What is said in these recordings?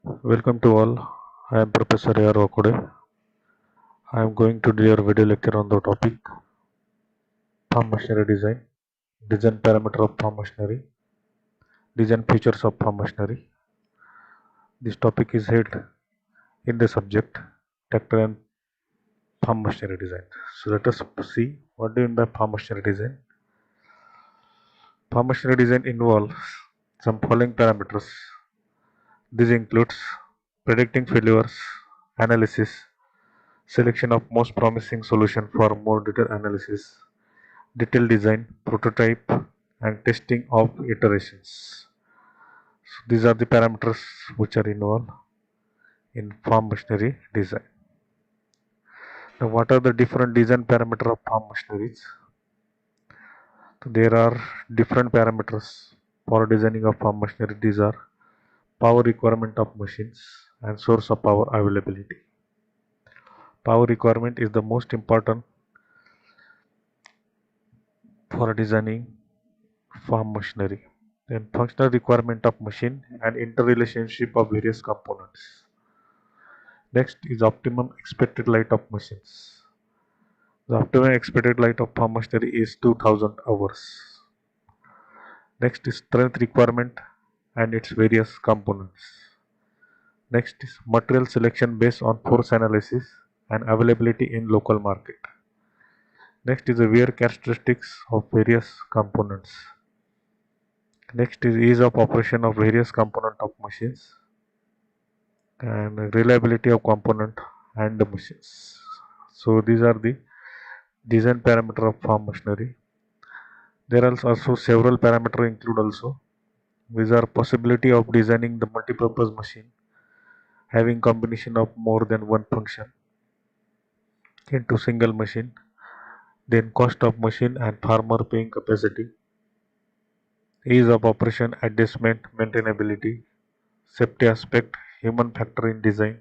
Welcome to all. I am Professor A.R. Wakude. I am going to do a video lecture on the topic farm machinery design parameter of farm machinery, design features of farm machinery. This topic is held in the subject tractor and farm machinery design. So let us see what do you mean by farm machinery design. Farm machinery design involves some following parameters. This includes predicting failures, analysis, selection of most promising solution for more detailed analysis, detailed design, prototype, and testing of iterations. So these are the parameters which are involved in farm machinery design. Now, what are the different design parameters of farm machineries? So there are different parameters for designing of farm machinery. These are power requirement of machines and source of power availability. Power requirement is the most important for designing farm machinery. Then functional requirement of machine and interrelationship of various components. Next is optimum expected life of machines. The optimum expected life of farm machinery is 2000 hours. Next is strength requirement and its various components. Next is material selection based on force analysis and availability in local market. Next is the wear characteristics of various components. Next is ease of operation of various component of machines and reliability of component and the machines. So these are the design parameter of farm machinery. There are also several parameters include also. These are possibility of designing the multipurpose machine having combination of more than one function into single machine. Then cost of machine and farmer paying capacity, ease of operation, adjustment, maintainability, safety aspect, human factor in design,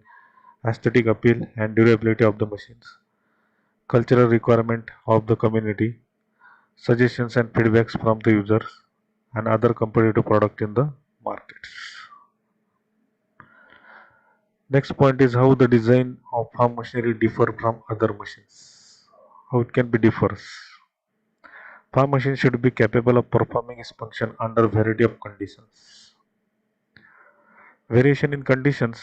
aesthetic appeal and durability of the machines, cultural requirement of the community, suggestions and feedbacks from the users, and other competitive product in the markets. Next point is how the design of farm machinery differ from other machines. How it can be differs. Farm machine should be capable of performing its function under variety of conditions. Variation in conditions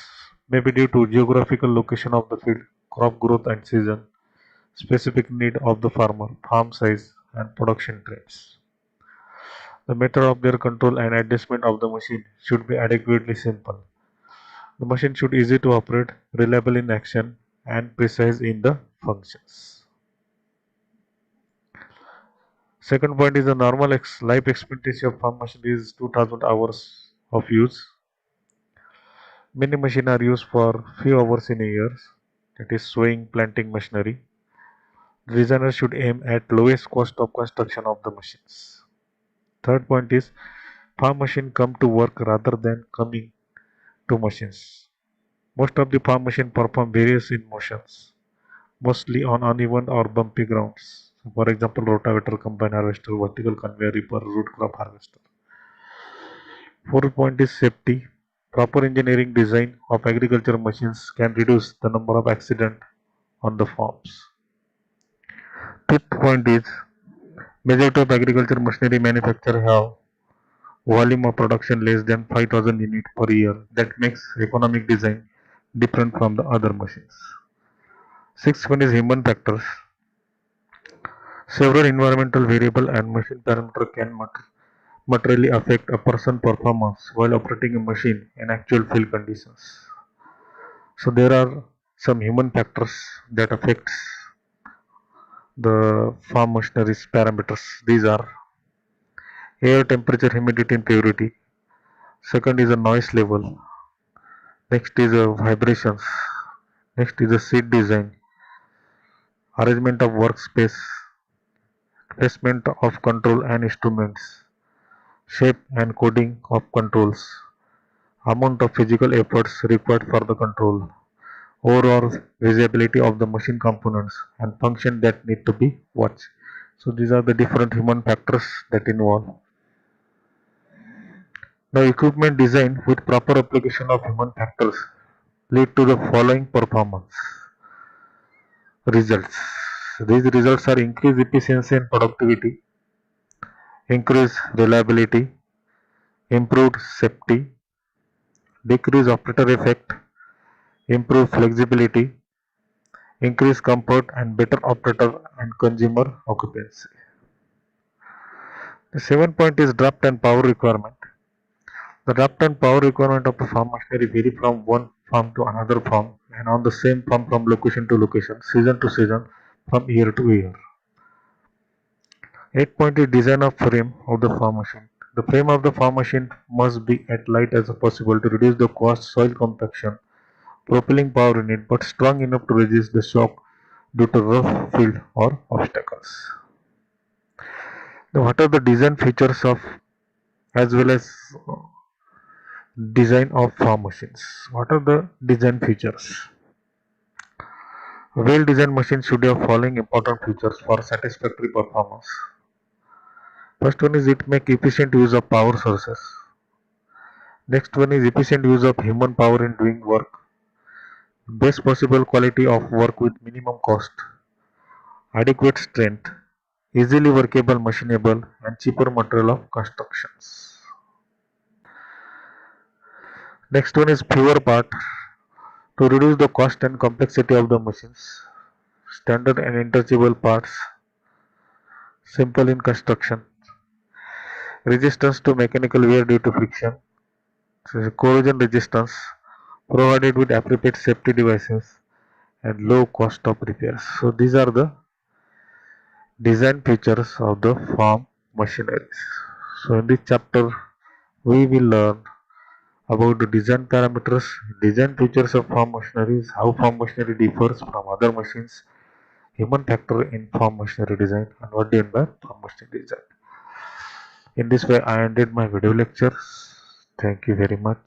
may be due to geographical location of the field, crop growth and season, specific need of the farmer, farm size, and production trends. The method of their control and adjustment of the machine should be adequately simple. The machine should be easy to operate, reliable in action, and precise in the functions. Second point is the normal life expectancy of farm machine is 2000 hours of use. Many machines are used for few hours in a year. That is sowing, planting machinery. The designer should aim at lowest cost of construction of the machines. Third point is farm machine come to work rather than coming to machines. Most of the farm machine perform various in motions, mostly on uneven or bumpy grounds. For example, rotavator, combine harvester, vertical conveyor, reaper, root crop harvester. Fourth point is safety. Proper engineering design of agriculture machines can reduce the number of accidents on the farms. Fifth point is majority of agriculture machinery manufacturers have volume of production less than 5000 units per year. That makes economic design different from the other machines. Sixth one is human factors. Several environmental variables and machine parameters can materially affect a person's performance while operating a machine in actual field conditions. So there are some human factors that affects the farm machinery's parameters. These are air temperature, humidity and purity. Second is the noise level. Next is the vibrations. Next is the seat design, arrangement of workspace, placement of control and instruments, shape and coding of controls, amount of physical efforts required for the control, overall visibility of the machine components and function that need to be watched. So these are the different human factors that involve. Now, equipment design with proper application of human factors lead to the following performance results. These results are increased efficiency and productivity, increased reliability, improved safety, decreased operator effect, improved flexibility, increased comfort, and better operator and consumer occupancy. The 7th point is draft and power requirement. The draft and power requirement of a farm machinery vary from one farm to another farm and on the same farm from location to location, season to season, from year to year. 8th point is design of frame of the farm machine. The frame of the farm machine must be as light as possible to reduce the cost soil compaction, propelling power unit, but strong enough to resist the shock due to rough field or obstacles. Now, what are the design features of as well as design of farm machines? What are the design features? A well-designed machine should have following important features for satisfactory performance. First one is it make efficient use of power sources. Next one is efficient use of human power in doing work. Best possible quality of work with minimum cost. Adequate strength. Easily workable machinable and cheaper material of constructions. Next one is fewer part to reduce the cost and complexity of the machines. Standard and interchangeable parts. Simple in construction. Resistance to mechanical wear due to friction. Corrosion resistance provided with appropriate safety devices and low cost of repairs. So these are the design features of the farm machineries. So in this chapter we will learn about the design parameters, design features of farm machineries, how farm machinery differs from other machines, human factor in farm machinery design, and what do you mean by farm machinery design. In this way I ended my video lecture. Thank you very much.